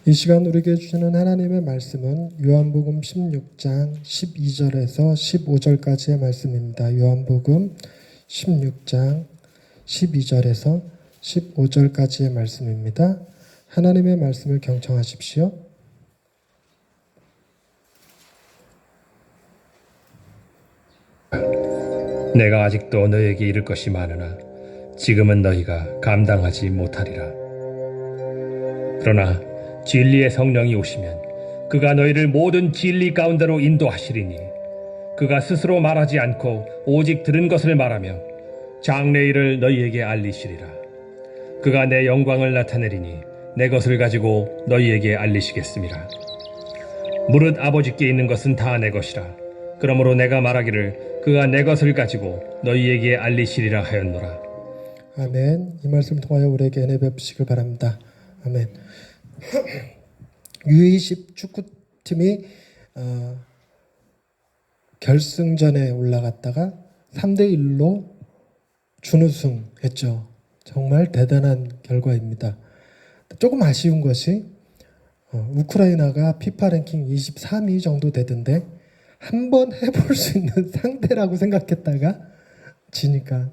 이 시간 우리에게 주시는 하나님의 말씀은 요한복음 16장 12절에서 15절까지의 말씀입니다. 요한복음 16장 12절에서 15절까지의 말씀입니다. 하나님의 말씀을 경청하십시오. 내가 아직도 너희에게 이를 것이 많으나 지금은 너희가 감당하지 못하리라. 그러나 진리의 성령이 오시면 그가 너희를 모든 진리 가운데로 인도하시리니 그가 스스로 말하지 않고 오직 들은 것을 말하며 장래 일을 너희에게 알리시리라. 그가 내 영광을 나타내리니 내 것을 가지고 너희에게 알리시겠습니다. 무릇 아버지께 있는 것은 다 내 것이라. 그러므로 내가 말하기를 그가 내 것을 가지고 너희에게 알리시리라 하였노라. 아멘. 이 말씀 통하여 우리에게 은혜 베푸시길 바랍니다. 아멘. U20 축구팀이 결승전에 올라갔다가 3대1로 준우승했죠. 정말 대단한 결과입니다. 조금 아쉬운 것이 우크라이나가 피파 랭킹 23위 정도 되던데 한번 해볼 수 있는 상대라고 생각했다가 지니까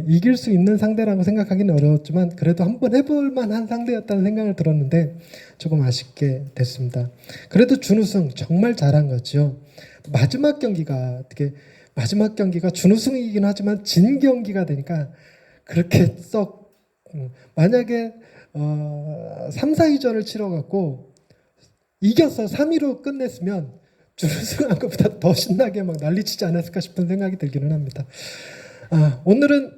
이길 수 있는 상대라고 생각하기는 어려웠지만 그래도 한번 해볼 만한 상대였다는 생각을 들었는데 조금 아쉽게 됐습니다. 그래도 준우승 정말 잘한 거죠. 마지막 경기가 준우승이긴 하지만 진 경기가 되니까 그렇게 썩 만약에 3, 4위전을 치러갖고 이겨서 3위로 끝냈으면 준우승한 것보다 더 신나게 막 난리치지 않았을까 싶은 생각이 들기는 합니다. 오늘은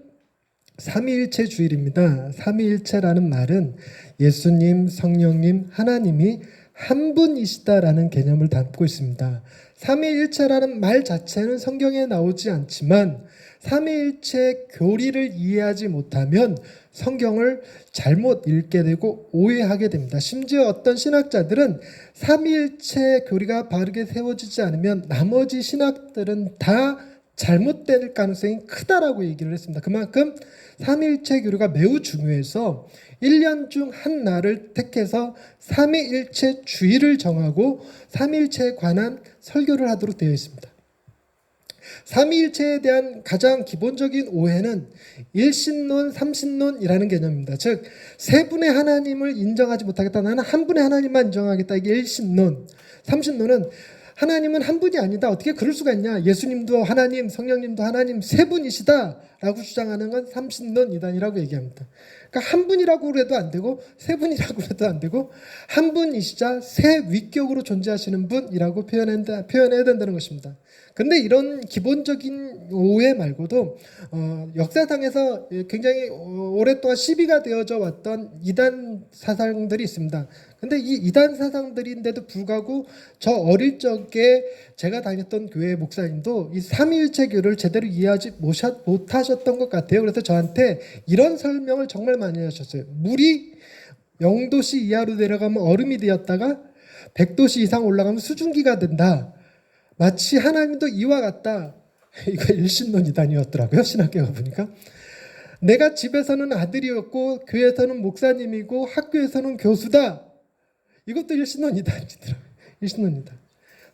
삼위일체 주일입니다. 삼위일체라는 말은 예수님, 성령님, 하나님이 한 분이시다라는 개념을 담고 있습니다. 삼위일체라는 말 자체는 성경에 나오지 않지만 삼위일체 교리를 이해하지 못하면 성경을 잘못 읽게 되고 오해하게 됩니다. 심지어 어떤 신학자들은 삼위일체 교리가 바르게 세워지지 않으면 나머지 신학들은 다 잘못될 가능성이 크다라고 얘기를 했습니다. 그만큼 삼위일체 교리가 매우 중요해서 1년 중 한 날을 택해서 삼위일체 주일을 정하고 삼위일체에 관한 설교를 하도록 되어 있습니다. 삼위일체에 대한 가장 기본적인 오해는 일신론, 삼신론이라는 개념입니다. 즉, 세 분의 하나님을 인정하지 못하겠다. 나는 한 분의 하나님만 인정하겠다. 이게 일신론. 삼신론은 하나님은 한 분이 아니다. 어떻게 그럴 수가 있냐. 예수님도 하나님, 성령님도 하나님 세 분이시다 라고 주장하는 건 삼신론 이단이라고 얘기합니다. 그러니까 한 분이라고 해도 안 되고 세 분이라고 해도 안 되고 한 분이시자 세 위격으로 존재하시는 분이라고 표현해야 된다는 것입니다. 근데 이런 기본적인 오해 말고도 역사상에서 굉장히 오랫동안 시비가 되어져 왔던 이단 사상들이 있습니다. 근데 이 이단 사상들인데도 불구하고 저 어릴 적에 제가 다녔던 교회 목사님도 이 삼위일체교를 제대로 이해하지 못하셨던 것 같아요. 그래서 저한테 이런 설명을 정말 많이 하셨어요. 물이 0도씨 이하로 내려가면 얼음이 되었다가 100도씨 이상 올라가면 수증기가 된다. 마치 하나님도 이와 같다. 이거 일신론 이단이었더라고요. 신학교가 보니까. 내가 집에서는 아들이었고 교회에서는 목사님이고 학교에서는 교수다. 이것도 일신론 이단이더라고요. 일신론 이단.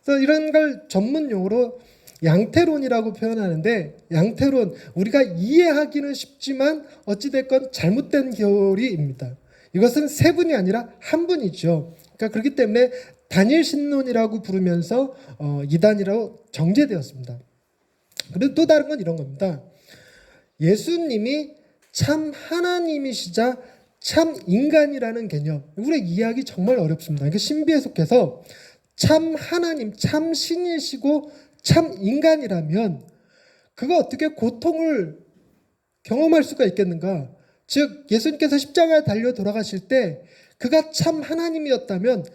그래서 이런 걸 전문 용어로 양태론이라고 표현하는데 양태론, 우리가 이해하기는 쉽지만 어찌됐건 잘못된 교리입니다. 이것은 세 분이 아니라 한 분이죠. 그러니까 그렇기 때문에 단일신론이라고 부르면서 이단이라고 정죄되었습니다. 그리고 또 다른 건 이런 겁니다. 예수님이 참 하나님이시자 참 인간이라는 개념. 우리 이해하기 정말 어렵습니다. 그러니까 신비에 속해서 참 하나님, 참 신이시고 참 인간이라면 그가 어떻게 고통을 경험할 수가 있겠는가? 즉 예수님께서 십자가에 달려 돌아가실 때 그가 참 하나님이었다면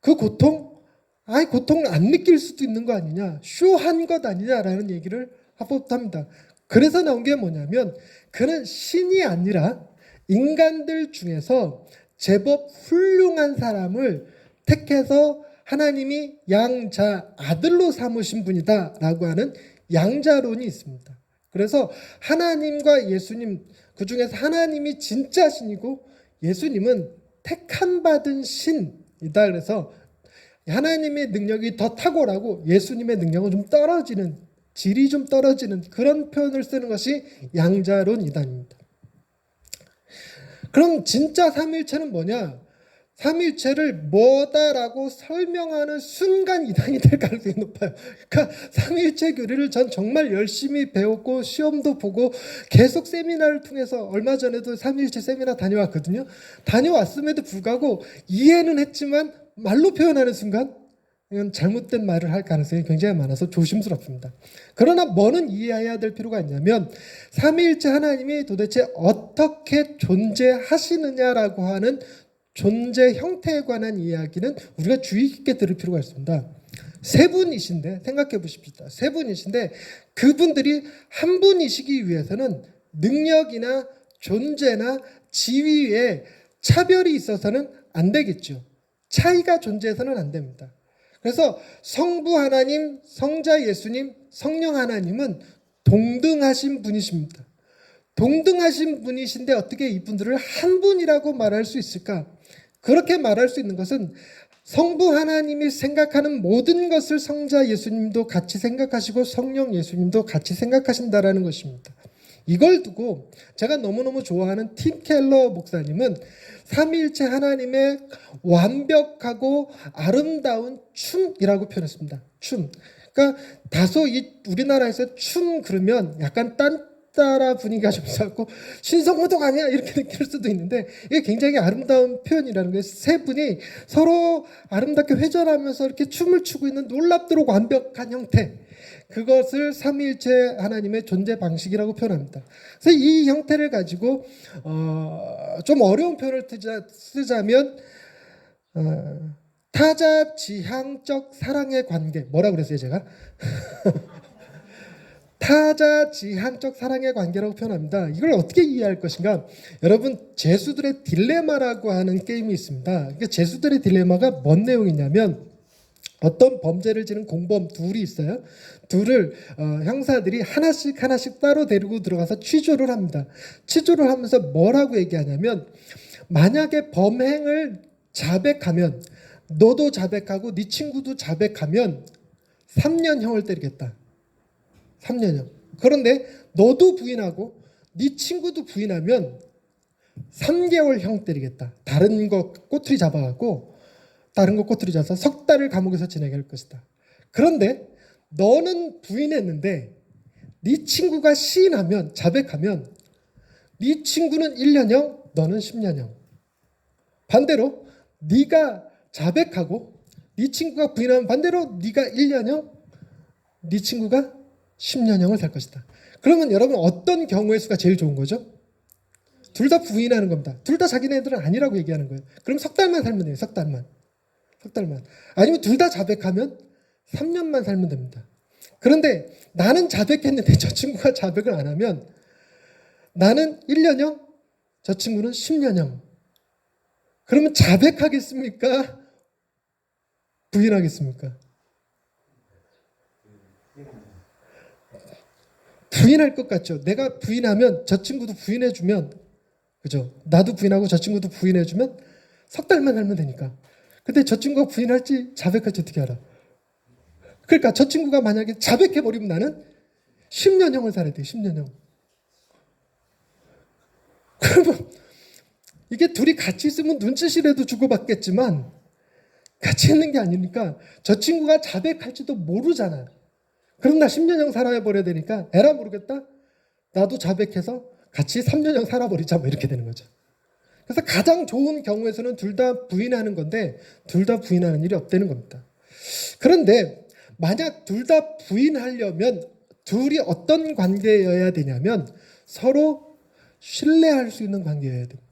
그 고통을 안 느낄 수도 있는 거 아니냐, 쇼한 것 아니냐라는 얘기를 합니다. 그래서 나온 게 뭐냐면 그는 신이 아니라 인간들 중에서 제법 훌륭한 사람을 택해서 하나님이 양자 아들로 삼으신 분이다라고 하는 양자론이 있습니다. 그래서 하나님과 예수님, 그 중에서 하나님이 진짜 신이고 예수님은 택함 받은 신, 이다. 그래서 하나님의 능력이 더 탁월하고 예수님의 능력은 좀 떨어지는, 질이 좀 떨어지는 그런 표현을 쓰는 것이 양자론 이단입니다. 그럼 진짜 삼위일체는 뭐냐? 삼위일체를 뭐다라고 설명하는 순간 이단이 될 가능성이 높아요. 그러니까 삼위일체 교리를 전 정말 열심히 배웠고 시험도 보고 계속 세미나를 통해서 얼마 전에도 삼위일체 세미나 다녀왔거든요. 다녀왔음에도 불구하고 이해는 했지만 말로 표현하는 순간 이건 잘못된 말을 할 가능성이 굉장히 많아서 조심스럽습니다. 그러나 뭐는 이해해야 될 필요가 있냐면 삼위일체 하나님이 도대체 어떻게 존재하시느냐라고 하는 존재 형태에 관한 이야기는 우리가 주의 깊게 들을 필요가 있습니다. 세 분이신데 생각해 보십시다. 세 분이신데 그분들이 한 분이시기 위해서는 능력이나 존재나 지위에 차별이 있어서는 안 되겠죠. 차이가 존재해서는 안 됩니다. 그래서 성부 하나님, 성자 예수님, 성령 하나님은 동등하신 분이십니다. 동등하신 분이신데 어떻게 이분들을 한 분이라고 말할 수 있을까? 그렇게 말할 수 있는 것은 성부 하나님이 생각하는 모든 것을 성자 예수님도 같이 생각하시고 성령 예수님도 같이 생각하신다라는 것입니다. 이걸 두고 제가 너무너무 좋아하는 팀 켈러 목사님은 삼위일체 하나님의 완벽하고 아름다운 춤이라고 표현했습니다. 춤. 그러니까 다소 우리나라에서 춤 그러면 약간 딴따라 분위기가 좀 있었고 신성모독 아니야 이렇게 느낄 수도 있는데 이게 굉장히 아름다운 표현이라는 거예요. 세 분이 서로 아름답게 회전하면서 이렇게 춤을 추고 있는 놀랍도록 완벽한 형태. 그것을 삼위일체 하나님의 존재 방식이라고 표현합니다. 그래서 이 형태를 가지고 좀 어려운 표현을 쓰자면 타자지향적 사랑의 관계, 뭐라고 그랬어요 제가? 타자지향적 사랑의 관계라고 표현합니다. 이걸 어떻게 이해할 것인가? 여러분 제수들의 딜레마라고 하는 게임이 있습니다. 그러니까 제수들의 딜레마가 뭔 내용이냐면 어떤 범죄를 지는 공범 둘이 있어요. 둘을 형사들이 하나씩 따로 데리고 들어가서 취조를 합니다. 취조를 하면서 뭐라고 얘기하냐면 만약에 범행을 자백하면 너도 자백하고 네 친구도 자백하면 3년형을 때리겠다. 3년형. 그런데 너도 부인하고 네 친구도 부인하면 3개월형 때리겠다. 다른 거 꼬투리 잡아갖고 다른 거 꼬투리 잡아서 석 달을 감옥에서 지내게 할 것이다. 그런데 너는 부인했는데 네 친구가 시인하면 자백하면 네 친구는 1년형, 너는 10년형. 반대로 네가 자백하고 네 친구가 부인하면 반대로 네가 1년형, 네 친구가 10년형을 살 것이다. 그러면 여러분 어떤 경우의 수가 제일 좋은 거죠? 둘 다 부인하는 겁니다. 둘 다 자기네들은 아니라고 얘기하는 거예요. 그럼 석 달만 살면 돼요. 석 달만. 아니면 둘 다 자백하면 3년만 살면 됩니다. 그런데 나는 자백했는데 저 친구가 자백을 안 하면 나는 1년형, 저 친구는 10년형. 그러면 자백하겠습니까? 부인하겠습니까? 부인할 것 같죠. 내가 부인하면 저 친구도 부인해주면, 그죠? 나도 부인하고 저 친구도 부인해주면 석 달만 살면 되니까. 근데 저 친구가 부인할지 자백할지 어떻게 알아? 그러니까 저 친구가 만약에 자백해버리면 나는 10년형을 살아야 돼. 10년형. 그러면 이게 둘이 같이 있으면 눈짓이라도 주고받겠지만 같이 있는 게 아니니까 저 친구가 자백할지도 모르잖아. 그럼 나 10년형 살아버려야 되니까 에라 모르겠다. 나도 자백해서 같이 3년형 살아버리자 뭐 이렇게 되는 거죠. 그래서 가장 좋은 경우에서는 둘 다 부인하는 건데 둘 다 부인하는 일이 없다는 겁니다. 그런데 만약 둘 다 부인하려면 둘이 어떤 관계여야 되냐면 서로 신뢰할 수 있는 관계여야 됩니다.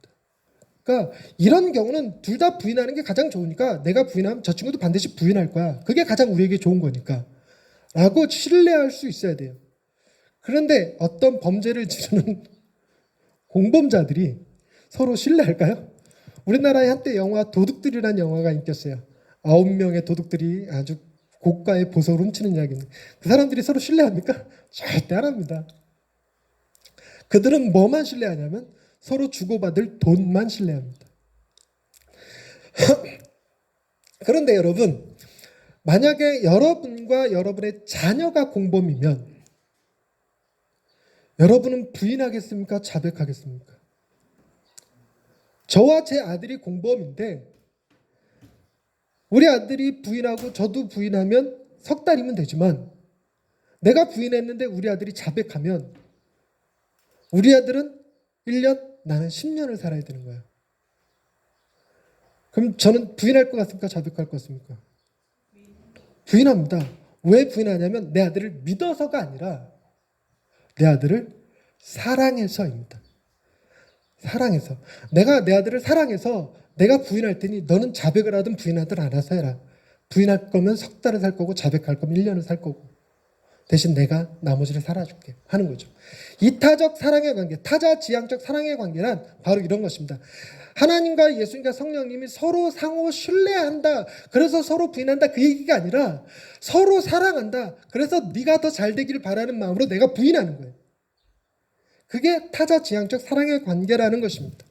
그러니까 이런 경우는 둘 다 부인하는 게 가장 좋으니까 내가 부인하면 저 친구도 반드시 부인할 거야. 그게 가장 우리에게 좋은 거니까 라고 신뢰할 수 있어야 돼요. 그런데 어떤 범죄를 지르는 공범자들이 서로 신뢰할까요? 우리나라에 한때 영화 도둑들이라는 영화가 인기였어요. 9명의 도둑들이 아주 고가의 보석을 훔치는 이야기입니다. 그 사람들이 서로 신뢰합니까? 절대 안 합니다. 그들은 뭐만 신뢰하냐면 서로 주고받을 돈만 신뢰합니다. 그런데 여러분, 만약에 여러분과 여러분의 자녀가 공범이면 여러분은 부인하겠습니까? 자백하겠습니까? 저와 제 아들이 공범인데 우리 아들이 부인하고 저도 부인하면 석 달이면 되지만 내가 부인했는데 우리 아들이 자백하면 우리 아들은 1년, 나는 10년을 살아야 되는 거야. 그럼 저는 부인할 것 같습니까? 자백할 것 같습니까? 부인합니다. 왜 부인하냐면 내 아들을 믿어서가 아니라 내 아들을 사랑해서입니다. 사랑해서. 내가 내 아들을 사랑해서 내가 부인할 테니 너는 자백을 하든 부인하든 알아서 해라. 부인할 거면 석 달을 살 거고 자백할 거면 1년을 살 거고 대신 내가 나머지를 살아줄게 하는 거죠. 이타적 사랑의 관계, 타자지향적 사랑의 관계란 바로 이런 것입니다. 하나님과 예수님과 성령님이 서로 상호 신뢰한다. 그래서 서로 부인한다. 그 얘기가 아니라 서로 사랑한다. 그래서 네가 더 잘 되기를 바라는 마음으로 내가 부인하는 거예요. 그게 타자지향적 사랑의 관계라는 것입니다.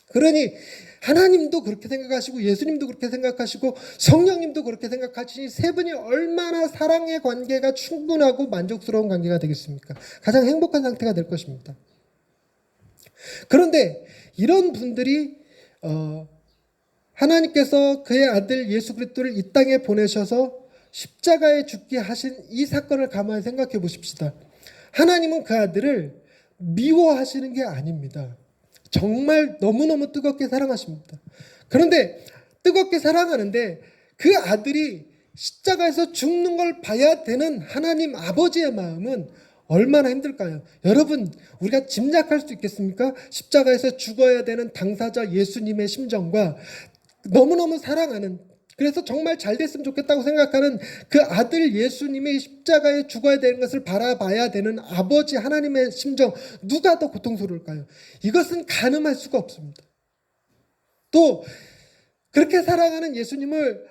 그러니 하나님도 그렇게 생각하시고 예수님도 그렇게 생각하시고 성령님도 그렇게 생각하시니 세 분이 얼마나 사랑의 관계가 충분하고 만족스러운 관계가 되겠습니까? 가장 행복한 상태가 될 것입니다. 그런데 이런 분들이 하나님께서 그의 아들 예수 그리스도를 이 땅에 보내셔서 십자가에 죽게 하신 이 사건을 가만히 생각해 보십시다. 하나님은 그 아들을 미워하시는 게 아닙니다. 정말 너무너무 뜨겁게 사랑하십니다. 그런데 뜨겁게 사랑하는데 그 아들이 십자가에서 죽는 걸 봐야 되는 하나님 아버지의 마음은 얼마나 힘들까요? 여러분, 우리가 짐작할 수 있겠습니까? 십자가에서 죽어야 되는 당사자 예수님의 심정과 너무너무 사랑하는, 그래서 정말 잘 됐으면 좋겠다고 생각하는 그 아들 예수님이 십자가에 죽어야 되는 것을 바라봐야 되는 아버지 하나님의 심정, 누가 더 고통스러울까요? 이것은 가늠할 수가 없습니다. 또 그렇게 사랑하는 예수님을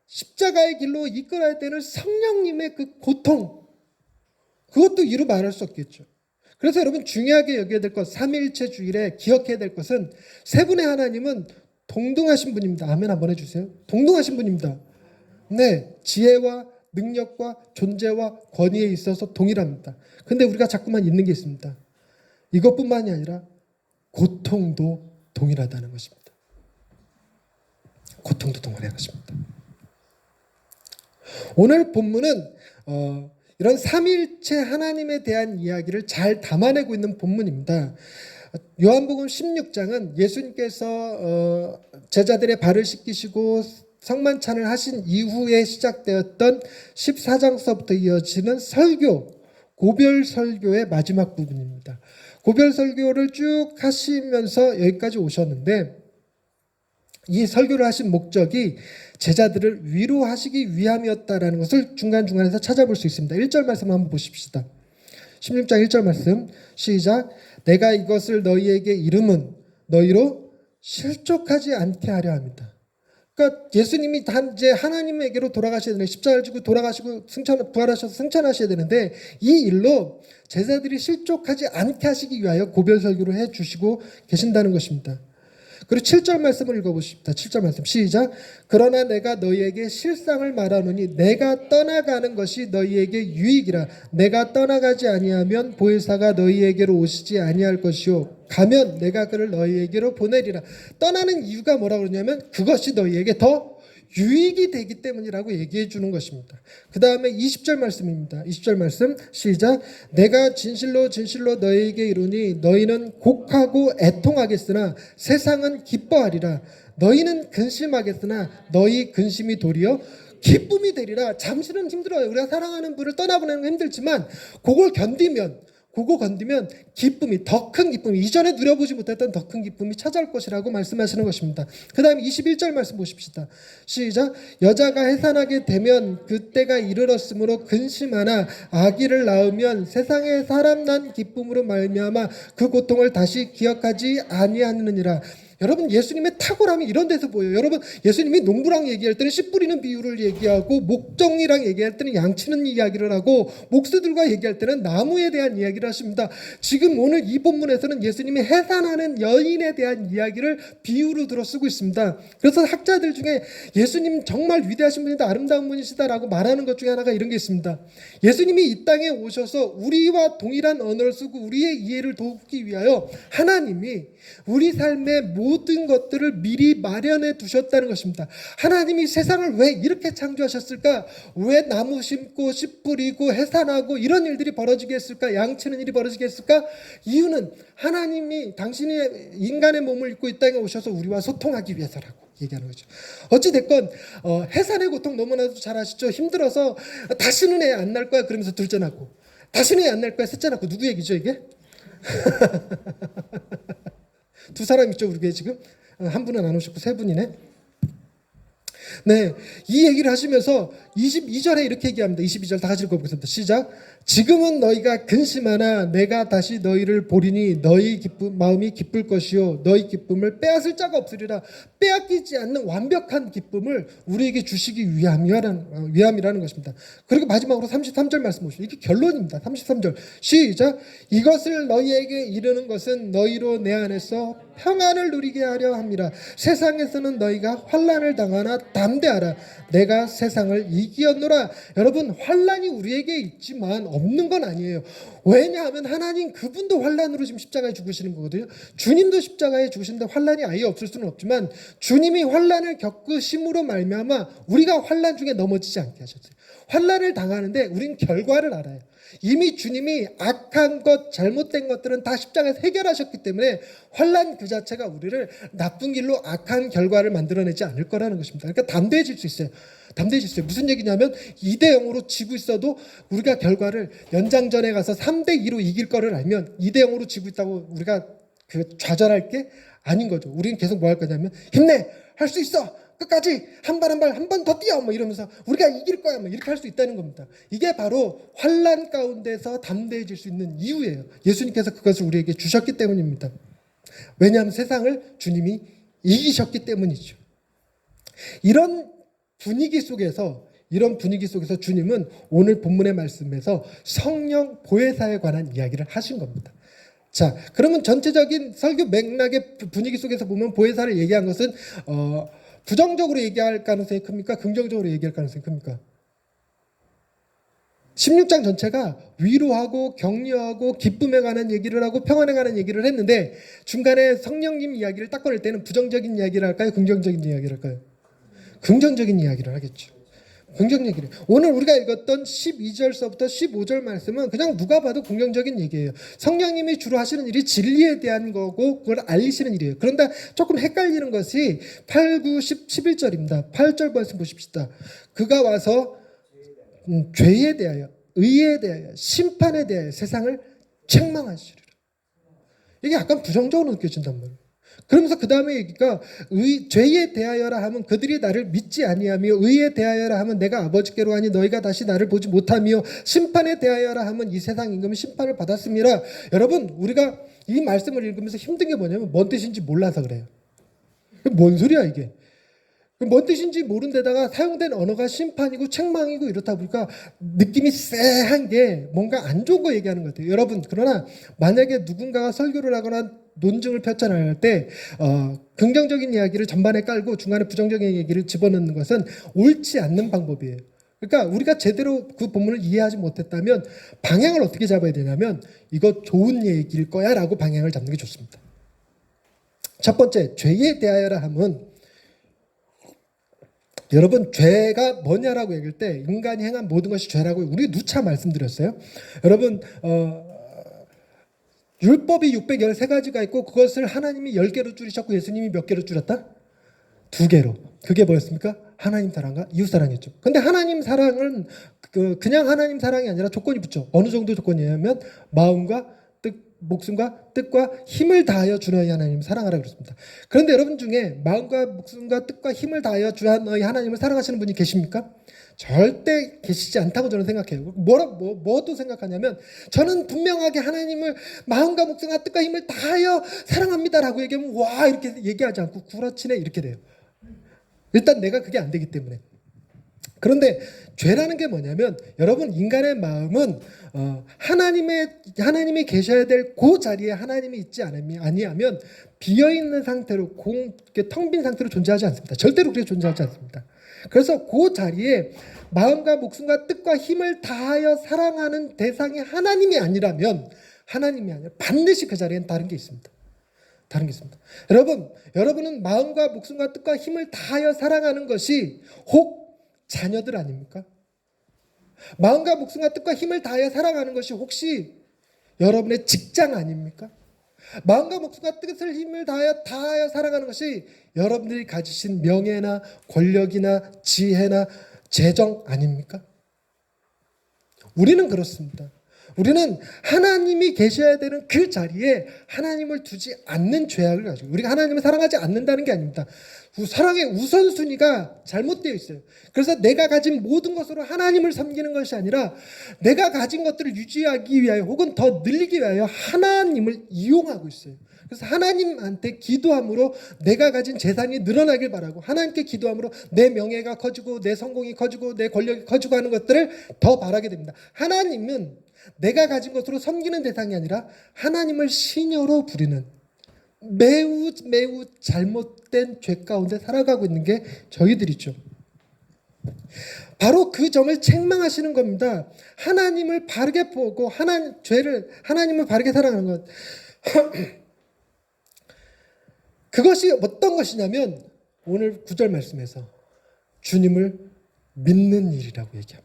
십자가의 길로 이끌어야 되는 성령님의 그 고통, 그것도 이루 말할 수 없겠죠. 그래서 여러분 중요하게 여겨야 될 것, 삼위일체 주일에 기억해야 될 것은 세 분의 하나님은 동등하신 분입니다. 아멘 한번 해주세요. 동등하신 분입니다. 네, 지혜와 능력과 존재와 권위에 있어서 동일합니다. 근데 우리가 자꾸만 잊는 게 있습니다. 이것뿐만이 아니라 고통도 동일하다는 것입니다. 고통도 동일한 것입니다. 오늘 본문은 이런 삼위일체 하나님에 대한 이야기를 잘 담아내고 있는 본문입니다. 요한복음 16장은 예수님께서 제자들의 발을 씻기시고 성만찬을 하신 이후에 시작되었던 14장서부터 이어지는 설교, 고별 설교의 마지막 부분입니다. 고별 설교를 쭉 하시면서 여기까지 오셨는데 이 설교를 하신 목적이 제자들을 위로하시기 위함이었다라는 것을 중간중간에서 찾아볼 수 있습니다. 1절 말씀 한번 보십시다. 16장 1절 말씀 시작. 내가 이것을 너희에게 이름은 너희로 실족하지 않게 하려 합니다. 그러니까 예수님이 단지 하나님에게로 돌아가셔야 되는, 십자가를 지고 돌아가시고 부활하셔서 승천하셔야 되는데 이 일로 제자들이 실족하지 않게 하시기 위하여 고별 설교를 해주시고 계신다는 것입니다. 그리고 7절 말씀을 읽어보십시다. 7절 말씀 시작. 그러나 내가 너희에게 실상을 말하노니 내가 떠나가는 것이 너희에게 유익이라. 내가 떠나가지 아니하면 보혜사가 너희에게로 오시지 아니할 것이요 가면 내가 그를 너희에게로 보내리라. 떠나는 이유가 뭐라고 그러냐면 그것이 너희에게 더 유익이 되기 때문이라고 얘기해 주는 것입니다. 그 다음에 20절 말씀입니다. 20절 말씀 시작. 내가 진실로 진실로 너희에게 이르니 너희는 곡하고 애통하겠으나 세상은 기뻐하리라. 너희는 근심하겠으나 너희 근심이 도리어 기쁨이 되리라. 잠시는 힘들어요. 우리가 사랑하는 분을 떠나보내는 건 힘들지만 그거 건디면 기쁨이, 더 큰 기쁨이, 이전에 누려보지 못했던 더 큰 기쁨이 찾아올 것이라고 말씀하시는 것입니다. 그 다음에 21절 말씀 보십시다. 시작. 여자가 해산하게 되면 그때가 이르렀으므로 근심하나 아기를 낳으면 세상에 사람 난 기쁨으로 말미암아 그 고통을 다시 기억하지 아니하느니라. 여러분 예수님의 탁월함이 이런 데서 보여요. 여러분 예수님이 농부랑 얘기할 때는 씨 뿌리는 비유를 얘기하고 목정이랑 얘기할 때는 양치는 이야기를 하고 목수들과 얘기할 때는 나무에 대한 이야기를 하십니다. 지금 오늘 이 본문에서는 예수님이 해산하는 여인에 대한 이야기를 비유로 들어 쓰고 있습니다. 그래서 학자들 중에 예수님 정말 위대하신 분이다, 아름다운 분이시다라고 말하는 것 중에 하나가 이런 게 있습니다. 예수님이 이 땅에 오셔서 우리와 동일한 언어를 쓰고 우리의 이해를 돕기 위하여 하나님이 우리 삶의 모든 것들을 미리 마련해 두셨다는 것입니다. 하나님이 세상을 왜 이렇게 창조하셨을까? 왜 나무 심고 씨 뿌리고 해산하고 이런 일들이 벌어지게 했을까? 양치는 일이 벌어지게 했을까? 이유는 하나님이 당신이 인간의 몸을 입고 이 땅에 오셔서 우리와 소통하기 위해서라고 얘기하는 거죠. 어찌됐건 해산의 고통 너무나도 잘 아시죠? 힘들어서 다시는 애 안 날 거야 그러면서 둘째 낳고, 다시는 애 안 날 거야 셋째 낳고. 누구 얘기죠 이게? 두 사람 있죠 우리 교회 지금? 한 분은 안 오셨고 세 분이네. 네, 이 얘기를 하시면서 22절에 이렇게 얘기합니다. 22절 다 같이 읽어보겠습니다. 시작. 지금은 너희가 근심하나 내가 다시 너희를 보리니 너희 마음이 기쁠 것이요 너희 기쁨을 빼앗을 자가 없으리라. 빼앗기지 않는 완벽한 기쁨을 우리에게 주시기 위함이라는 것입니다. 그리고 마지막으로 33절 말씀 보시죠. 이게 결론입니다. 33절 시작. 이것을 너희에게 이르는 것은 너희로 내 안에서 평안을 누리게 하려 함이라. 세상에서는 너희가 환난을 당하나 담대하라. 내가 세상을 이기었노라. 여러분 환난이 우리에게 있지만 없는 건 아니에요. 왜냐하면 하나님 그분도 환난으로 지금 십자가에 죽으시는 거거든요. 주님도 십자가에 죽으시는데 환난이 아예 없을 수는 없지만 주님이 환난을 겪으심으로 말미암아 우리가 환난 중에 넘어지지 않게 하셨어요. 환난을 당하는데 우린 결과를 알아요. 이미 주님이 악한 것, 잘못된 것들은 다 십자가에서 해결하셨기 때문에 환난 그 자체가 우리를 나쁜 길로 악한 결과를 만들어내지 않을 거라는 것입니다. 그러니까 담대해질 수 있어요. 담대해질 수 있어요. 무슨 얘기냐면 2대0으로 지고 있어도 우리가 결과를 연장전에 가서 3대2로 이길 거를 알면 2대0으로 지고 있다고 우리가 좌절할 게 아닌 거죠. 우리는 계속 뭐 할 거냐면 힘내! 할 수 있어! 끝까지 한 발 한 번 더 뛰어! 뭐 이러면서 우리가 이길 거야! 뭐 이렇게 할 수 있다는 겁니다. 이게 바로 환난 가운데서 담대해질 수 있는 이유예요. 예수님께서 그것을 우리에게 주셨기 때문입니다. 왜냐하면 세상을 주님이 이기셨기 때문이죠. 이런 분위기 속에서 주님은 오늘 본문의 말씀에서 성령 보혜사에 관한 이야기를 하신 겁니다. 자, 그러면 전체적인 설교 맥락의 분위기 속에서 보면 보혜사를 얘기한 것은 부정적으로 얘기할 가능성이 큽니까? 긍정적으로 얘기할 가능성이 큽니까? 16장 전체가 위로하고 격려하고 기쁨에 관한 얘기를 하고 평안에 관한 얘기를 했는데 중간에 성령님 이야기를 딱 꺼낼 때는 부정적인 이야기를 할까요? 긍정적인 이야기를 할까요? 긍정적인 이야기를 하겠죠. 긍정 얘기를. 오늘 우리가 읽었던 12절서부터 15절 말씀은 그냥 누가 봐도 긍정적인 얘기예요. 성령님이 주로 하시는 일이 진리에 대한 거고 그걸 알리시는 일이에요. 그런데 조금 헷갈리는 것이 8, 9, 10, 11절입니다. 8절 말씀 보십시다. 그가 와서 죄에 대하여, 의에 대하여, 심판에 대하여 세상을 책망하시리라. 이게 약간 부정적으로 느껴진단 말이에요. 그러면서 그 다음에 얘기가 죄에 대하여라 하면 그들이 나를 믿지 아니하며 의에 대하여라 하면 내가 아버지께로 가니 너희가 다시 나를 보지 못하며 심판에 대하여라 하면 이 세상 임금은 심판을 받았습니다. 여러분 우리가 이 말씀을 읽으면서 힘든 게 뭐냐면 뭔 뜻인지 몰라서 그래요. 뭔 소리야 이게. 뭔 뜻인지 모른 데다가 사용된 언어가 심판이고 책망이고 이렇다 보니까 느낌이 쎄한 게 뭔가 안 좋은 거 얘기하는 것 같아요. 여러분 그러나 만약에 누군가가 설교를 하거나 논증을 펼쳐나갈 때 긍정적인 이야기를 전반에 깔고 중간에 부정적인 얘기를 집어넣는 것은 옳지 않는 방법이에요. 그러니까 우리가 제대로 그 본문을 이해하지 못했다면 방향을 어떻게 잡아야 되냐면 이거 좋은 얘기일 거야 라고 방향을 잡는 게 좋습니다. 첫 번째, 죄에 대하여라 하면 여러분 죄가 뭐냐라고 얘기할 때 인간이 행한 모든 것이 죄라고 우리 누차 말씀드렸어요. 여러분 율법이 613가지가 있고 그것을 하나님이 10개로 줄이셨고 예수님이 몇 개로 줄였다? 2개로. 그게 뭐였습니까? 하나님 사랑과 이웃 사랑이었죠. 근데 하나님 사랑은 그냥 하나님 사랑이 아니라 조건이 붙죠. 어느 정도 조건이냐면 마음과 뜻, 목숨과 뜻과 힘을 다하여 주 너희 하나님을 사랑하라 그랬습니다. 그런데 여러분 중에 마음과 목숨과 뜻과 힘을 다하여 주 너희 하나님을 사랑하시는 분이 계십니까? 절대 계시지 않다고 저는 생각해요. 뭐도 생각하냐면 저는 분명하게 하나님을 마음과 목숨과 뜻과 힘을 다하여 사랑합니다라고 얘기하면 와 이렇게 얘기하지 않고 구라치네 이렇게 돼요. 일단 내가 그게 안 되기 때문에. 그런데 죄라는 게 뭐냐면 여러분 인간의 마음은 하나님이 계셔야 될 그 자리에 하나님이 있지 아니하면 비어있는 상태로 텅 빈 상태로 존재하지 않습니다. 절대로 그렇게 존재하지 않습니다. 그래서 그 자리에 마음과 목숨과 뜻과 힘을 다하여 사랑하는 대상이 하나님이 아니라 반드시 그 자리엔 다른 게 있습니다. 다른 게 있습니다. 여러분은 마음과 목숨과 뜻과 힘을 다하여 사랑하는 것이 혹 자녀들 아닙니까? 마음과 목숨과 뜻과 힘을 다하여 사랑하는 것이 혹시 여러분의 직장 아닙니까? 마음과 목숨과 뜻을 힘을 다하여 살아가는 것이 여러분들이 가지신 명예나 권력이나 지혜나 재정 아닙니까? 우리는 그렇습니다. 우리는 하나님이 계셔야 되는 그 자리에 하나님을 두지 않는 죄악을 가지고 우리가 하나님을 사랑하지 않는다는 게 아닙니다. 사랑의 우선순위가 잘못되어 있어요. 그래서 내가 가진 모든 것으로 하나님을 섬기는 것이 아니라 내가 가진 것들을 유지하기 위하여 혹은 더 늘리기 위하여 하나님을 이용하고 있어요. 그래서 하나님한테 기도함으로 내가 가진 재산이 늘어나길 바라고 하나님께 기도함으로 내 명예가 커지고 내 성공이 커지고 내 권력이 커지고 하는 것들을 더 바라게 됩니다. 하나님은 내가 가진 것으로 섬기는 대상이 아니라 하나님을 시녀로 부리는 매우 잘못된 죄 가운데 살아가고 있는 게 저희들이죠. 바로 그 점을 책망하시는 겁니다. 하나님을 바르게 보고 하나님을 바르게 살아가는 것. 그것이 어떤 것이냐면 오늘 9절 말씀에서 주님을 믿는 일이라고 얘기합니다.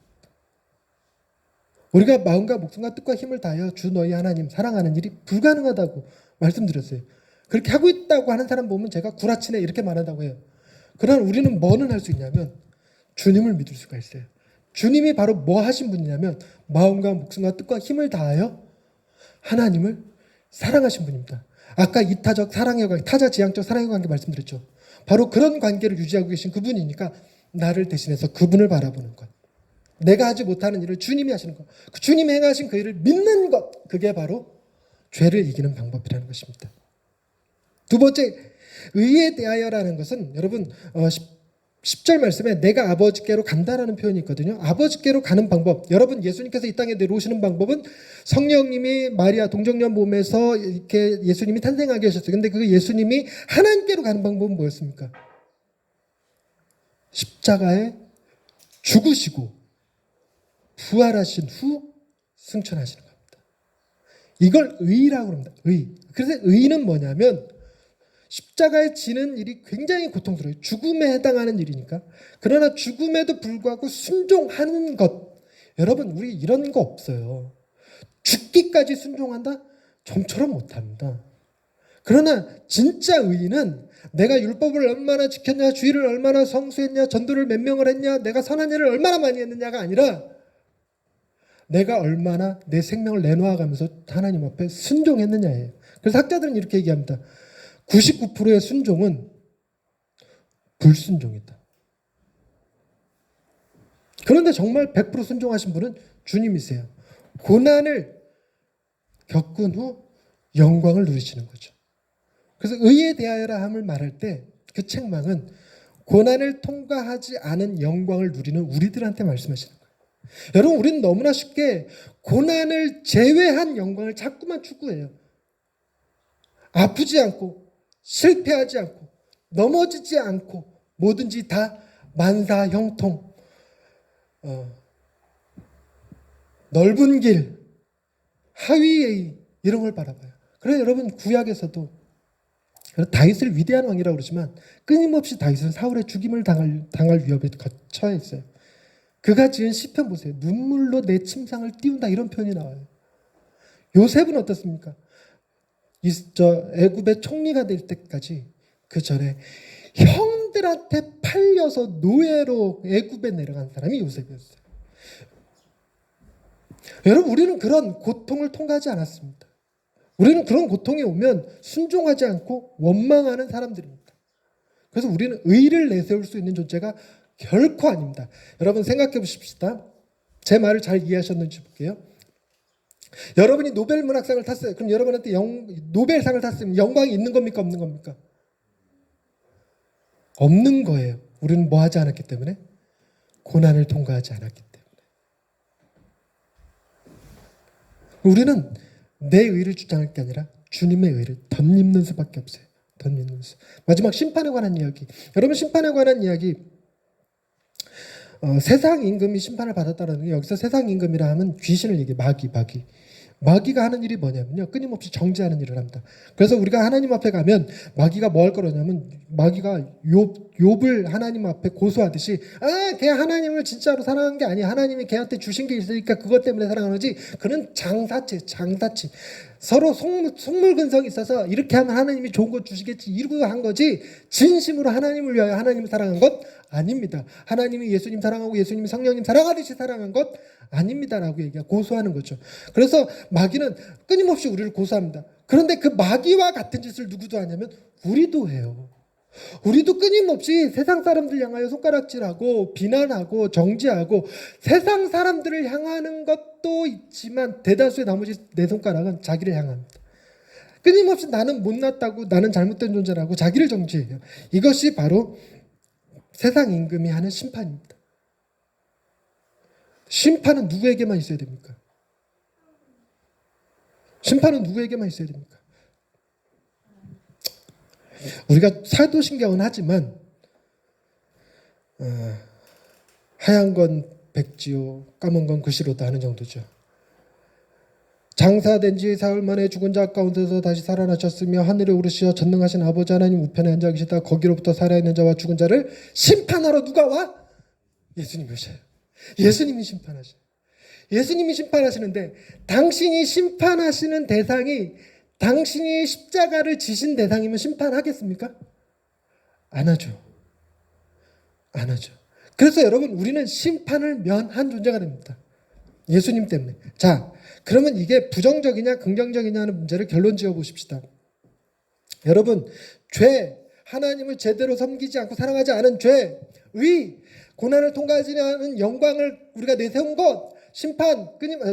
우리가 마음과 목숨과 뜻과 힘을 다하여 주 너희 하나님 사랑하는 일이 불가능하다고 말씀드렸어요. 그렇게 하고 있다고 하는 사람 보면 제가 구라치네 이렇게 말한다고 해요. 그러나 우리는 뭐는 할 수 있냐면 주님을 믿을 수가 있어요. 주님이 바로 뭐 하신 분이냐면 마음과 목숨과 뜻과 힘을 다하여 하나님을 사랑하신 분입니다. 아까 이타적 사랑의 관계, 타자지향적 사랑의 관계 말씀드렸죠. 바로 그런 관계를 유지하고 계신 그분이니까 나를 대신해서 그분을 바라보는 것. 내가 하지 못하는 일을 주님이 하시는 것. 그 주님이 행하신 그 일을 믿는 것. 그게 바로 죄를 이기는 방법이라는 것입니다. 두 번째, 의에 대하여라는 것은 여러분 10절 말씀에 내가 아버지께로 간다라는 표현이 있거든요. 아버지께로 가는 방법. 여러분 예수님께서 이 땅에 내려오시는 방법은 성령님이 마리아 동정녀 몸에서 이렇게 예수님이 탄생하게 하셨어요. 근데 그 예수님이 하나님께로 가는 방법은 뭐였습니까? 십자가에 죽으시고 부활하신 후 승천하시는 겁니다. 이걸 의라고 합니다. 의. 그래서 의는 뭐냐면 십자가에 지는 일이 굉장히 고통스러워요. 죽음에 해당하는 일이니까. 그러나 죽음에도 불구하고 순종하는 것. 여러분 우리 이런 거 없어요. 죽기까지 순종한다? 좀처럼 못합니다. 그러나 진짜 의는 내가 율법을 얼마나 지켰냐, 주의를 얼마나 성수했냐, 전도를 몇 명을 했냐, 내가 선한 일을 얼마나 많이 했느냐가 아니라 내가 얼마나 내 생명을 내놓아가면서 하나님 앞에 순종했느냐예요. 그래서 학자들은 이렇게 얘기합니다. 99%의 순종은 불순종이다. 그런데 정말 100% 순종하신 분은 주님이세요. 고난을 겪은 후 영광을 누리시는 거죠. 그래서 의에 대하여라 함을 말할 때 그 책망은 고난을 통과하지 않은 영광을 누리는 우리들한테 말씀하시는 거예요. 여러분 우리는 너무나 쉽게 고난을 제외한 영광을 자꾸만 추구해요. 아프지 않고 실패하지 않고 넘어지지 않고 뭐든지 다 만사 형통 넓은 길 하위의 이런 걸 바라봐요. 그래서 여러분 구약에서도 다윗을 위대한 왕이라고 그러지만 끊임없이 다윗은 사울의 죽임을 당할 위협에 처해 있어요. 그가 지은 시편 보세요. 눈물로 내 침상을 띄운다 이런 표현이 나와요. 요셉은 어떻습니까? 애굽의 총리가 될 때까지 그 전에 형들한테 팔려서 노예로 애굽에 내려간 사람이 요셉이었어요. 여러분 우리는 그런 고통을 통과하지 않았습니다. 우리는 그런 고통이 오면 순종하지 않고 원망하는 사람들입니다. 그래서 우리는 의를 내세울 수 있는 존재가 결코 아닙니다. 여러분 생각해 보십시다. 제 말을 잘 이해하셨는지 볼게요. 여러분이 노벨 문학상을 탔어요. 그럼 여러분한테 노벨상을 탔으면 영광이 있는 겁니까? 없는 겁니까? 없는 거예요. 우리는 뭐 하지 않았기 때문에? 고난을 통과하지 않았기 때문에. 우리는 내 의를 주장할 게 아니라 주님의 의를 덧입는 수밖에 없어요. 덧입는 수. 마지막 심판에 관한 이야기. 여러분 심판에 관한 이야기. 세상 임금이 심판을 받았다는 게 여기서 세상 임금이라 하면 귀신을 얘기해. 마귀가 하는 일이 뭐냐면요. 끊임없이 정죄하는 일을 합니다. 그래서 우리가 하나님 앞에 가면 마귀가 뭐 할 거냐면 마귀가 욥을 하나님 앞에 고소하듯이 걔 하나님을 진짜로 사랑한 게 아니야. 하나님이 걔한테 주신 게 있으니까 그것 때문에 사랑하는 거지. 그는 장사치. 서로 속물근성이 있어서 이렇게 하면 하나님이 좋은 거 주시겠지 이러고 한 거지 진심으로 하나님을 위하여 하나님을 사랑한 것 아닙니다. 하나님이 예수님 사랑하고 예수님이 성령님 사랑하듯이 사랑한 것 아닙니다라고 고소하는 거죠. 그래서 마귀는 끊임없이 우리를 고소합니다. 그런데 그 마귀와 같은 짓을 누구도 하냐면 우리도 해요. 우리도 끊임없이 세상 사람들 향하여 손가락질하고 비난하고 정죄하고 세상 사람들을 향하는 것도 있지만 대다수의 나머지 내 손가락은 자기를 향합니다. 끊임없이 나는 못났다고 나는 잘못된 존재라고 자기를 정죄해요. 이것이 바로 세상 임금이 하는 심판입니다. 심판은 누구에게만 있어야 됩니까? 심판은 누구에게만 있어야 됩니까? 우리가 사도신경은 하지만 하얀 건 백지요 까만 건 글씨로다 하는 정도죠. 장사된 지 사흘 만에 죽은 자 가운데서 다시 살아나셨으며 하늘에 오르시어 전능하신 아버지 하나님 우편에 앉아 계시다 거기로부터 살아있는 자와 죽은 자를 심판하러 누가 와? 예수님이 오셔요. 예수님이 심판하셔요. 예수님이 심판하시는데 당신이 심판하시는 대상이 당신이 십자가를 지신 대상이면 심판하겠습니까? 안 하죠. 안 하죠. 그래서 여러분 우리는 심판을 면한 존재가 됩니다. 예수님 때문에. 자, 그러면 이게 부정적이냐 긍정적이냐 하는 문제를 결론 지어 보십시다. 여러분, 죄, 하나님을 제대로 섬기지 않고 사랑하지 않은 죄, 의, 고난을 통과하지 않은 영광을 우리가 내세운 것, 심판,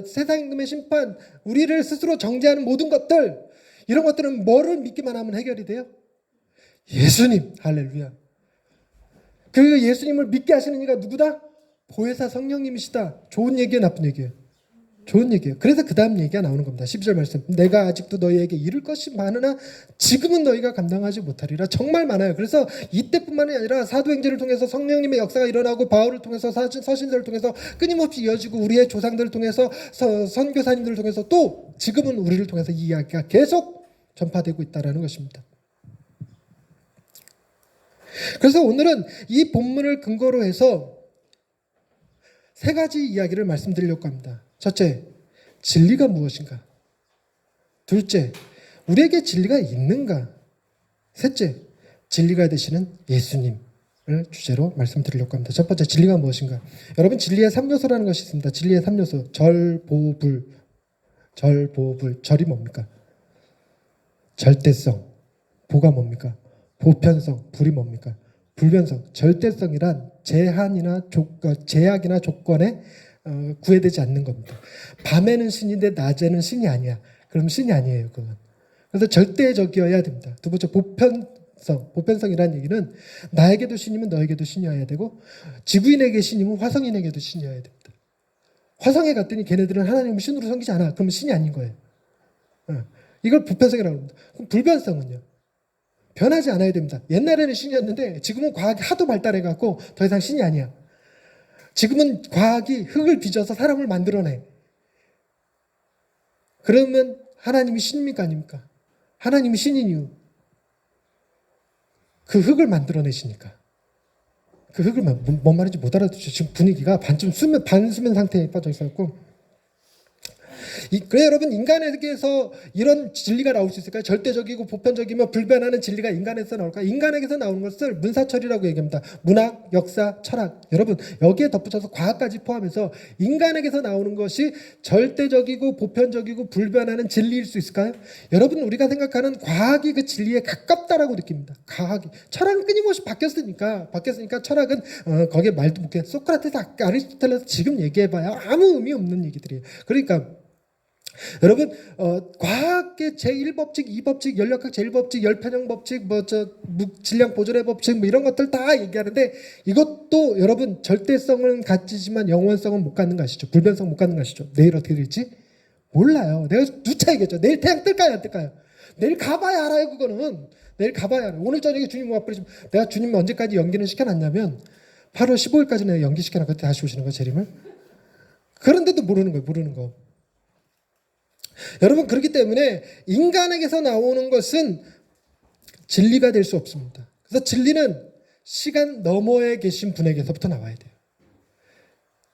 세상 임금의 심판, 우리를 스스로 정죄하는 모든 것들, 이런 것들은 뭐를 믿기만 하면 해결이 돼요? 예수님, 할렐루야. 그 예수님을 믿게 하시는 이가 누구다? 보혜사 성령님이시다. 좋은 얘기예요, 나쁜 얘기예요? 좋은 얘기예요. 그래서 그 다음 얘기가 나오는 겁니다. 12절 말씀. 내가 아직도 너희에게 이룰 것이 많으나 지금은 너희가 감당하지 못하리라. 정말 많아요. 그래서 이때뿐만이 아니라 사도행전을 통해서 성령님의 역사가 일어나고 바울을 통해서 서신서를 통해서 끊임없이 이어지고 우리의 조상들을 통해서 선교사님들을 통해서 또 지금은 우리를 통해서 이 이야기가 계속 전파되고 있다는 것입니다. 그래서 오늘은 이 본문을 근거로 해서 세 가지 이야기를 말씀드리려고 합니다. 첫째, 진리가 무엇인가? 둘째, 우리에게 진리가 있는가? 셋째, 진리가 되시는 예수님을 주제로 말씀드리려고 합니다. 첫 번째, 진리가 무엇인가? 여러분, 진리의 3요소라는 것이 있습니다. 진리의 3요소. 절, 보, 불. 절이 뭡니까? 절대성. 보가 뭡니까? 보편성. 불이 뭡니까? 불변성. 절대성이란 제약이나 조건에 구애되지 않는 겁니다. 밤에는 신인데 낮에는 신이 아니야. 그럼 신이 아니에요. 그건. 그래서 절대적이어야 됩니다. 두 번째, 보편성. 보편성이라는 얘기는 나에게도 신이면 너에게도 신이어야 되고 지구인에게 신이면 화성인에게도 신이어야 됩니다. 화성에 갔더니 걔네들은 하나님을 신으로 섬기지 않아. 그러면 신이 아닌 거예요. 이걸 보편성이라고 합니다. 그럼 불변성은요? 변하지 않아야 됩니다. 옛날에는 신이었는데 지금은 과학이 하도 발달해갖고 더 이상 신이 아니야. 지금은 과학이 흙을 빚어서 사람을 만들어내. 그러면 하나님이 신입니까 아닙니까? 하나님이 신인 이유. 그 흙을 만들어내시니까. 그 흙을 뭔 말인지 못 알아듣죠. 지금 분위기가 반수면 상태에 빠져 있었고 그래 여러분, 인간에게서 이런 진리가 나올 수 있을까요? 절대적이고 보편적이며 불변하는 진리가 인간에서 나올까요? 인간에게서 나오는 것을 문사철이라고 얘기합니다. 문학, 역사, 철학. 여러분, 여기에 덧붙여서 과학까지 포함해서 인간에게서 나오는 것이 절대적이고 보편적이고 불변하는 진리일 수 있을까요? 여러분, 우리가 생각하는 과학이 그 진리에 가깝다라고 느낍니다. 과학이. 철학은 끊임없이 바뀌었으니까 철학은 거기에 말도 못해. 소크라테스, 아리스토텔레스 지금 얘기해봐야 아무 의미 없는 얘기들이에요. 그러니까 여러분, 과학의 제1법칙, 2법칙, 연력학 제1법칙, 열편형 법칙, 질량 보존의 법칙, 이런 것들 다 얘기하는데, 이것도 여러분 절대성은 갖지지만 영원성은 못 갖는 거 아시죠? 불변성 못 갖는 거 아시죠? 내일 어떻게 될지 몰라요. 내가 누차 얘기했죠. 내일 태양 뜰까요, 안 뜰까요? 내일 가봐야 알아요. 그거는 내일 가봐야 알아요. 오늘 저녁에 주님 앞으로 내가 주님 언제까지 연기는 시켜놨냐면 8월 15일까지 내가 연기 시켜놨고 다시 오시는 거예요, 재림을. 그런데도 모르는 거예요. 모르는 거. 여러분, 그렇기 때문에 인간에게서 나오는 것은 진리가 될 수 없습니다. 그래서 진리는 시간 너머에 계신 분에게서부터 나와야 돼요.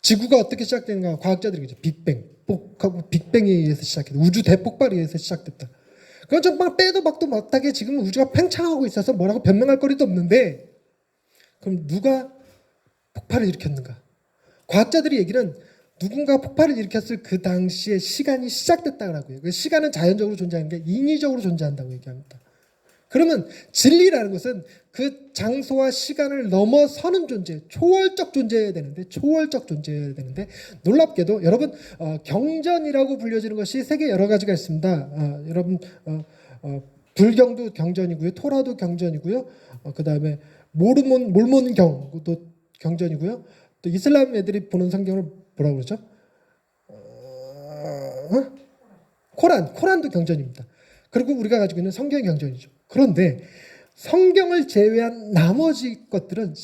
지구가 어떻게 시작되는가 과학자들이 그죠. 빅뱅에 의해서 시작했다. 우주 대폭발에 의해서 시작됐다. 그건 정말 빼도 박도 못하게 지금 우주가 팽창하고 있어서 뭐라고 변명할 거리도 없는데, 그럼 누가 폭발을 일으켰는가? 과학자들이 얘기는 누군가 폭발을 일으켰을 그 당시에 시간이 시작됐다고 해요. 그 시간은 자연적으로 존재하는 게 인위적으로 존재한다고 얘기합니다. 그러면 진리라는 것은 그 장소와 시간을 넘어서는 존재, 초월적 존재여야 되는데 놀랍게도 여러분, 경전이라고 불려지는 것이 세계 여러 가지가 있습니다. 여러분, 불경도 경전이고요, 토라도 경전이고요, 그 다음에 몰몬경도 경전이고요, 또 이슬람 애들이 보는 성경을 뭐라고 그러죠? 코란도 경전입니다. 그리고 우리가 가지고 있는 성경이 경전이죠. 그런데 성경을 제외한 나머지 것들은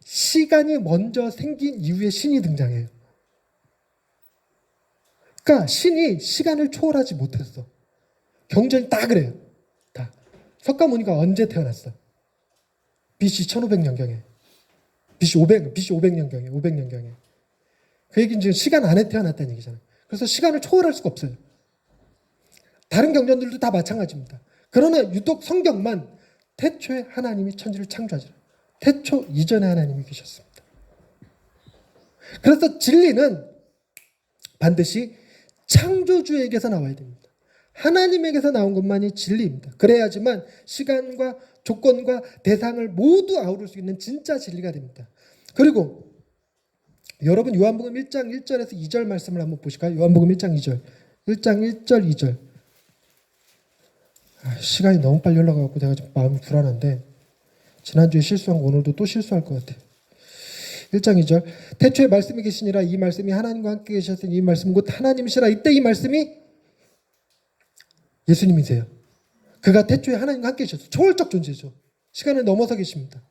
시간이 먼저 생긴 이후에 신이 등장해요. 그러니까 신이 시간을 초월하지 못했어. 경전이 다 그래요. 다. 석가모니가 언제 태어났어? BC 1500년경에. BC 500년경에. 500년경에. 그 얘기는 지금 시간 안에 태어났다는 얘기잖아요. 그래서 시간을 초월할 수가 없어요. 다른 경전들도 다 마찬가지입니다. 그러나 유독 성경만 태초에 하나님이 천지를 창조하시라. 태초 이전에 하나님이 계셨습니다. 그래서 진리는 반드시 창조주에게서 나와야 됩니다. 하나님에게서 나온 것만이 진리입니다. 그래야지만 시간과 조건과 대상을 모두 아우를 수 있는 진짜 진리가 됩니다. 그리고 여러분, 요한복음 1장 1절에서 2절 말씀을 한번 보실까요? 요한복음 1장 2절. 1장 1절 2절. 시간이 너무 빨리 흘러가고 내가 좀 마음이 불안한데, 지난주에 실수한 거 오늘도 또 실수할 것 같아. 1장 2절. 태초에 말씀이 계시니라. 이 말씀이 하나님과 함께 계셨으니 이 말씀은 곧 하나님이시라. 이때 이 말씀이 예수님이세요. 그가 태초에 하나님과 함께 계셨어요. 초월적 존재죠. 시간을 넘어서 계십니다.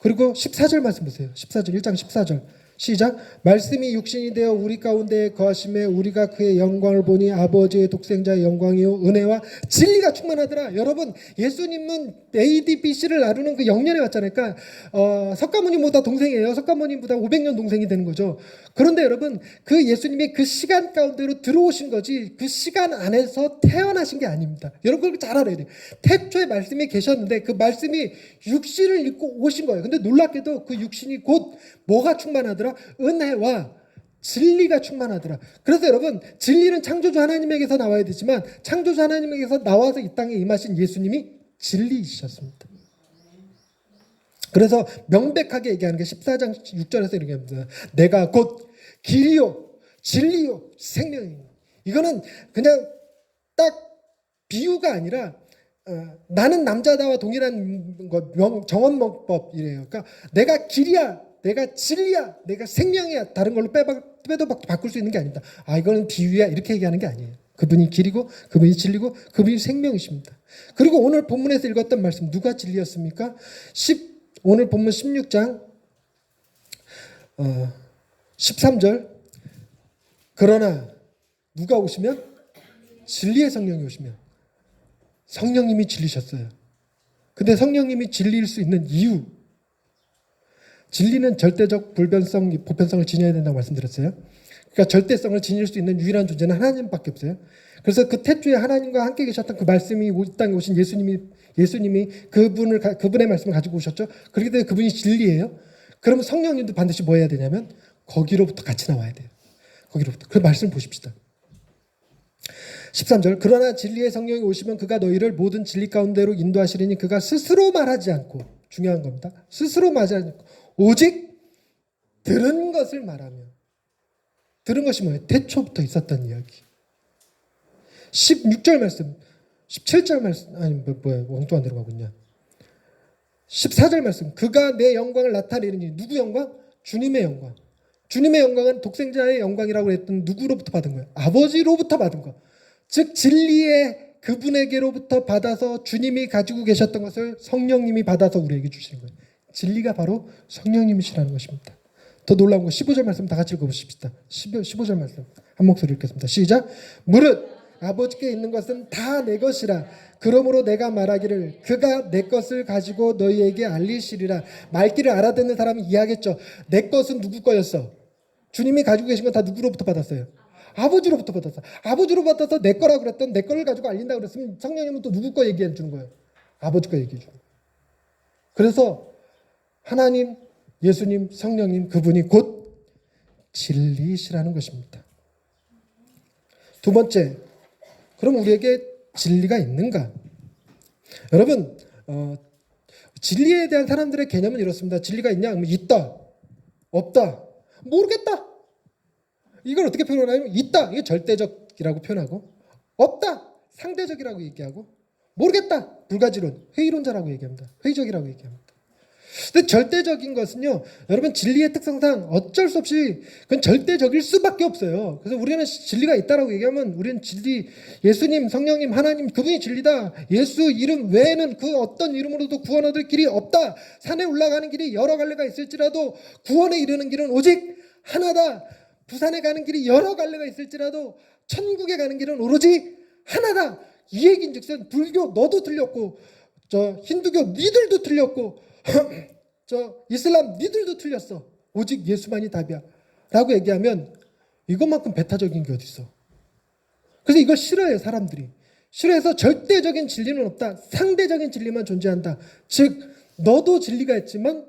그리고 14절 말씀 보세요. 14절, 1장 14절. 시작. 말씀이 육신이 되어 우리 가운데 거하심에 우리가 그의 영광을 보니 아버지의 독생자의 영광이요 은혜와 진리가 충만하더라. 여러분, 예수님은 AD, BC를 나누는 그 영년에 왔잖아요. 그러니까 석가모니보다 동생이에요. 석가모니보다 500년 동생이 되는 거죠. 그런데 여러분, 그 예수님이 그 시간 가운데로 들어오신 거지 그 시간 안에서 태어나신 게 아닙니다. 여러분, 그걸 잘 알아야 돼요. 태초에 말씀이 계셨는데 그 말씀이 육신을 입고 오신 거예요. 근데 놀랍게도 그 육신이 곧 뭐가 충만하더라? 은혜와 진리가 충만하더라. 그래서 여러분, 진리는 창조주 하나님에게서 나와야 되지만 창조주 하나님에게서 나와서 이 땅에 임하신 예수님이 진리이셨습니다. 그래서 명백하게 얘기하는 게 14장 6절에서 이렇게 합니다. 내가 곧 길이요 진리요 생명이요. 이거는 그냥 딱 비유가 아니라 나는 남자다와 동일한 정언법이래요. 그러니까 내가 길이야, 내가 진리야, 내가 생명이야. 다른 걸로 빼도 바꿀 수 있는 게 아닙니다. 이거는 비유야, 이렇게 얘기하는 게 아니에요. 그분이 길이고 그분이 진리고 그분이 생명이십니다. 그리고 오늘 본문에서 읽었던 말씀, 누가 진리였습니까? 오늘 본문 16장 13절. 그러나 누가 오시면? 진리의 성령이 오시면. 성령님이 진리셨어요. 근데 성령님이 진리일 수 있는 이유, 진리는 절대적 불변성, 보편성을 지녀야 된다고 말씀드렸어요. 그러니까 절대성을 지닐 수 있는 유일한 존재는 하나님밖에 없어요. 그래서 그 태초에 하나님과 함께 계셨던 그 말씀이 이 땅에 오신 예수님이 그분의 말씀을 가지고 오셨죠. 그렇기 때문에 그분이 진리예요. 그러면 성령님도 반드시 뭐 해야 되냐면 거기로부터 같이 나와야 돼요. 거기로부터. 그 말씀을 보십시다. 13절 그러나 진리의 성령이 오시면 그가 너희를 모든 진리 가운데로 인도하시리니 그가 스스로 말하지 않고 중요한 겁니다. 스스로 말하지 않고 오직 들은 것을 말하며 들은 것이 뭐예요? 태초부터 있었던 이야기. 16절 말씀 17절 말씀 아니 뭐야 엉뚱한 데로 가고 있냐. 14절 말씀 그가 내 영광을 나타내리니 누구 영광? 주님의 영광. 주님의 영광은 독생자의 영광이라고 했던 누구로부터 받은 거예요? 아버지로부터 받은 거. 즉 진리의 그분에게로부터 받아서 주님이 가지고 계셨던 것을 성령님이 받아서 우리에게 주시는 거예요. 진리가 바로 성령님이시라는 것입니다. 더 놀라운 거 15절 말씀 다 같이 읽어보십시다. 15절 말씀 한 목소리 읽겠습니다. 시작. 무릇 아버지께 있는 것은 다 내 것이라 그러므로 내가 말하기를 그가 내 것을 가지고 너희에게 알리시리라. 말귀를 알아듣는 사람이 이해하겠죠. 내 것은 누구 거였어? 주님이 가지고 계신 건 다 누구로부터 받았어요? 아버지로부터 받았어. 아버지로 받아서 내 거라고 그랬던 내 거를 가지고 알린다고 그랬으면 성령님은 또 누구 거 얘기해 주는 거예요? 아버지 거 얘기해 주는 거예요. 그래서 하나님, 예수님, 성령님 그분이 곧 진리시라는 것입니다. 두 번째, 그럼 우리에게 진리가 있는가? 여러분, 진리에 대한 사람들의 개념은 이렇습니다. 진리가 있냐? 그러면 있다. 없다. 모르겠다. 이걸 어떻게 표현하냐면 있다. 이게 절대적이라고 표현하고 없다. 상대적이라고 얘기하고 모르겠다. 불가지론. 회의론자라고 얘기합니다. 회의적이라고 얘기합니다. 근데 절대적인 것은요. 여러분 진리의 특성상 어쩔 수 없이 그건 절대적일 수밖에 없어요. 그래서 우리는 진리가 있다라고 얘기하면 우리는 진리 예수님, 성령님, 하나님 그분이 진리다. 예수 이름 외에는 그 어떤 이름으로도 구원 얻을 길이 없다. 산에 올라가는 길이 여러 갈래가 있을지라도 구원에 이르는 길은 오직 하나다. 부산에 가는 길이 여러 갈래가 있을지라도 천국에 가는 길은 오로지 하나다. 이 얘기인즉슨 불교 너도 틀렸고 저 힌두교 니들도 틀렸고 저 이슬람 니들도 틀렸어. 오직 예수만이 답이야 라고 얘기하면 이것만큼 배타적인 게 어딨어. 그래서 이걸 싫어해요. 사람들이 싫어해서 절대적인 진리는 없다. 상대적인 진리만 존재한다. 즉 너도 진리가 있지만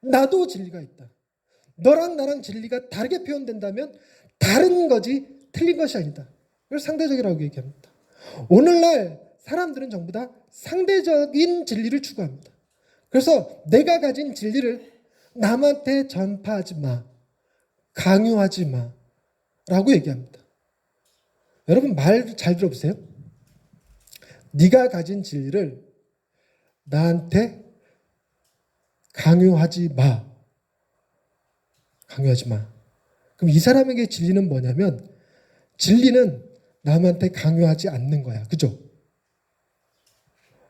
나도 진리가 있다. 너랑 나랑 진리가 다르게 표현된다면 다른 거지 틀린 것이 아니다. 이걸 상대적이라고 얘기합니다. 오늘날 사람들은 전부 다 상대적인 진리를 추구합니다. 그래서 내가 가진 진리를 남한테 전파하지 마. 강요하지 마. 라고 얘기합니다. 여러분 말 잘 들어보세요. 네가 가진 진리를 나한테 강요하지 마. 강요하지 마. 그럼 이 사람에게 진리는 뭐냐면 진리는 남한테 강요하지 않는 거야. 그죠?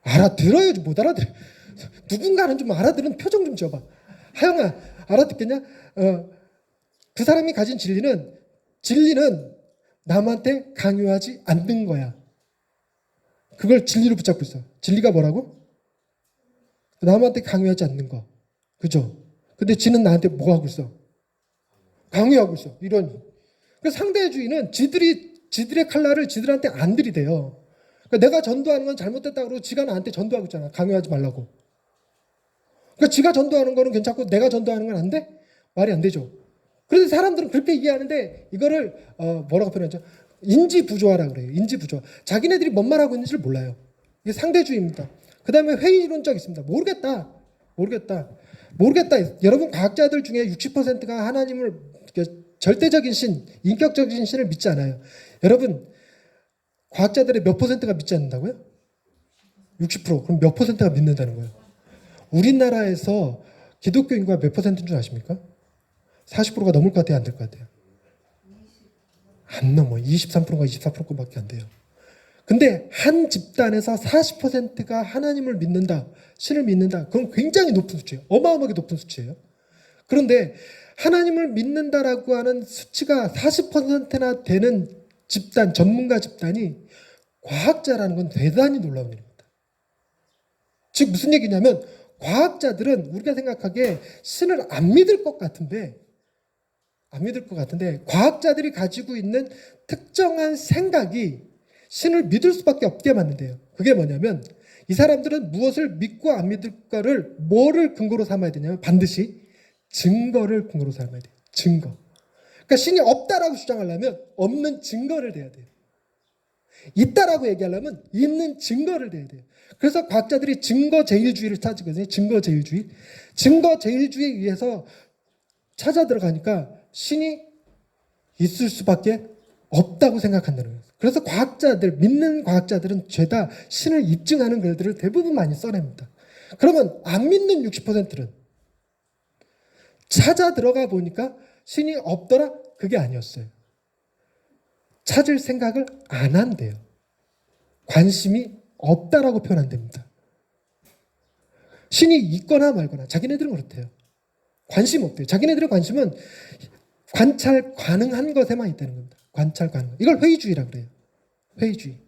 알아들어요? 못 알아들어. 누군가는 좀 알아들은 표정 좀 지어봐. 하영아 알아듣겠냐? 그 사람이 가진 진리는 남한테 강요하지 않는 거야. 그걸 진리로 붙잡고 있어. 진리가 뭐라고? 남한테 강요하지 않는 거. 그죠? 근데 지는 나한테 뭐 하고 있어? 강요하고 있어. 이런. 그래서 상대주의는 지들의 칼날을 지들한테 안 들이대요. 그러니까 내가 전도하는 건 잘못됐다고 그러고 지가 나한테 전도하고 있잖아. 강요하지 말라고. 그러니까 지가 전도하는 거는 괜찮고 내가 전도하는 건 안 돼? 말이 안 되죠. 그래서 사람들은 그렇게 이해하는데 이거를 뭐라고 표현하죠? 인지부조화라고 그래요. 인지부조화. 자기네들이 뭔 말하고 있는지를 몰라요. 이게 상대주의입니다. 그 다음에 회의론적 있습니다. 모르겠다. 여러분 과학자들 중에 60%가 하나님을 절대적인 신, 인격적인 신을 믿지 않아요. 여러분 과학자들의 몇 %가 믿지 않는다고요? 60%. 그럼 몇 %가 믿는다는 거예요? 우리나라에서 기독교 인구가 몇 %인 줄 아십니까? 40%가 넘을 것 같아요? 안 될 것 같아요? 안 넘어. 23%가 24%밖에 안 돼요. 근데 한 집단에서 40%가 하나님을 믿는다, 신을 믿는다. 그건 굉장히 높은 수치예요. 어마어마하게 높은 수치예요. 그런데 하나님을 믿는다라고 하는 수치가 40%나 되는 집단, 전문가 집단이 과학자라는 건 대단히 놀라운 일입니다. 즉 무슨 얘기냐면 과학자들은 우리가 생각하기에 신을 안 믿을 것 같은데 안 믿을 것 같은데 과학자들이 가지고 있는 특정한 생각이 신을 믿을 수밖에 없게 만든대요. 그게 뭐냐면 이 사람들은 무엇을 믿고 안 믿을까를 뭐를 근거로 삼아야 되냐면 반드시 증거를 근거로 삼아야 돼요. 증거. 그러니까 신이 없다라고 주장하려면 없는 증거를 대야 돼요. 있다라고 얘기하려면 있는 증거를 대야 돼요. 그래서 과학자들이 증거제일주의를 찾거든요. 증거제일주의. 증거제일주의에 의해서 찾아 들어가니까 신이 있을 수밖에 없다고 생각한다는 거예요. 그래서 과학자들, 믿는 과학자들은 죄다 신을 입증하는 글들을 대부분 많이 써냅니다. 그러면 안 믿는 60%는 찾아 들어가 보니까 신이 없더라? 그게 아니었어요. 찾을 생각을 안 한대요. 관심이 없다라고 표현한답니다. 신이 있거나 말거나 자기네들은 그렇대요. 관심 없대요. 자기네들의 관심은 관찰 가능한 것에만 있다는 겁니다. 관찰 가능. 이걸 회의주의라고 그래요. 회의주의.